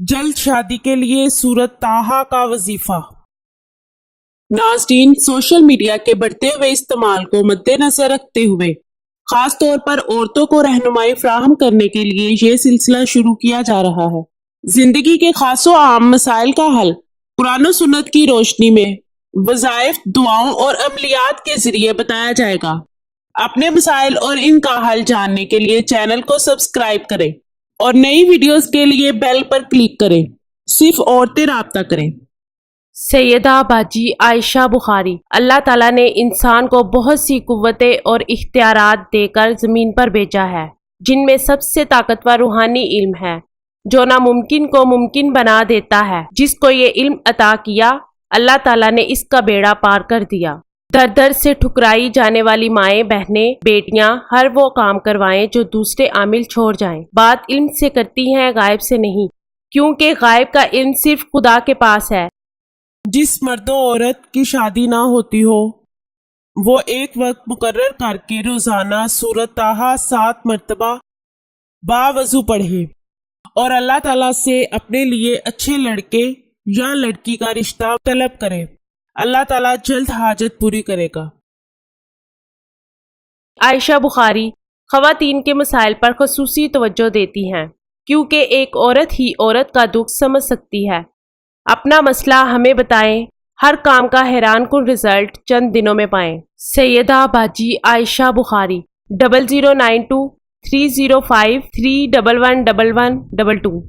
جلد شادی کے لیے سورت طٰہٰ کا وظیفہ۔ ناظرین، سوشل میڈیا کے بڑھتے ہوئے استعمال کو مد نظر رکھتے ہوئے خاص طور پر عورتوں کو رہنمائی فراہم کرنے کے لیے یہ سلسلہ شروع کیا جا رہا ہے۔ زندگی کے خاص و عام مسائل کا حل قرآن و سنت کی روشنی میں وظائف، دعاؤں اور عملیات کے ذریعے بتایا جائے گا۔ اپنے مسائل اور ان کا حل جاننے کے لیے چینل کو سبسکرائب کریں اور نئی ویڈیوز کے لیے بیل پر کلک کریں۔ صرف عورتیں رابطہ کریں۔ سیدہ باجی عائشہ بخاری۔ اللہ تعالیٰ نے انسان کو بہت سی قوتیں اور اختیارات دے کر زمین پر بھیجا ہے، جن میں سب سے طاقتور روحانی علم ہے، جو ناممکن کو ممکن بنا دیتا ہے۔ جس کو یہ علم عطا کیا، اللہ تعالیٰ نے اس کا بیڑا پار کر دیا۔ در در سے ٹھکرائی جانے والی مائیں، بہنیں، بیٹیاں ہر وہ کام کروائیں جو دوسرے عامل چھوڑ جائیں۔ بات علم سے کرتی ہیں، غائب سے نہیں، کیونکہ غائب کا علم صرف خدا کے پاس ہے۔ جس مرد و عورت کی شادی نہ ہوتی ہو، وہ ایک وقت مقرر کر کے روزانہ سورت طٰہٰ 7 مرتبہ باوضو پڑھے اور اللہ تعالیٰ سے اپنے لیے اچھے لڑکے یا لڑکی کا رشتہ طلب کرے۔ اللہ تعالیٰ جلد حاجت پوری کرے گا۔ عائشہ بخاری خواتین کے مسائل پر خصوصی توجہ دیتی ہیں، کیونکہ ایک عورت ہی عورت کا دکھ سمجھ سکتی ہے۔ اپنا مسئلہ ہمیں بتائیں، ہر کام کا حیران کن رزلٹ چند دنوں میں پائیں۔ سیدہ باجی عائشہ بخاری 0092 305 3111122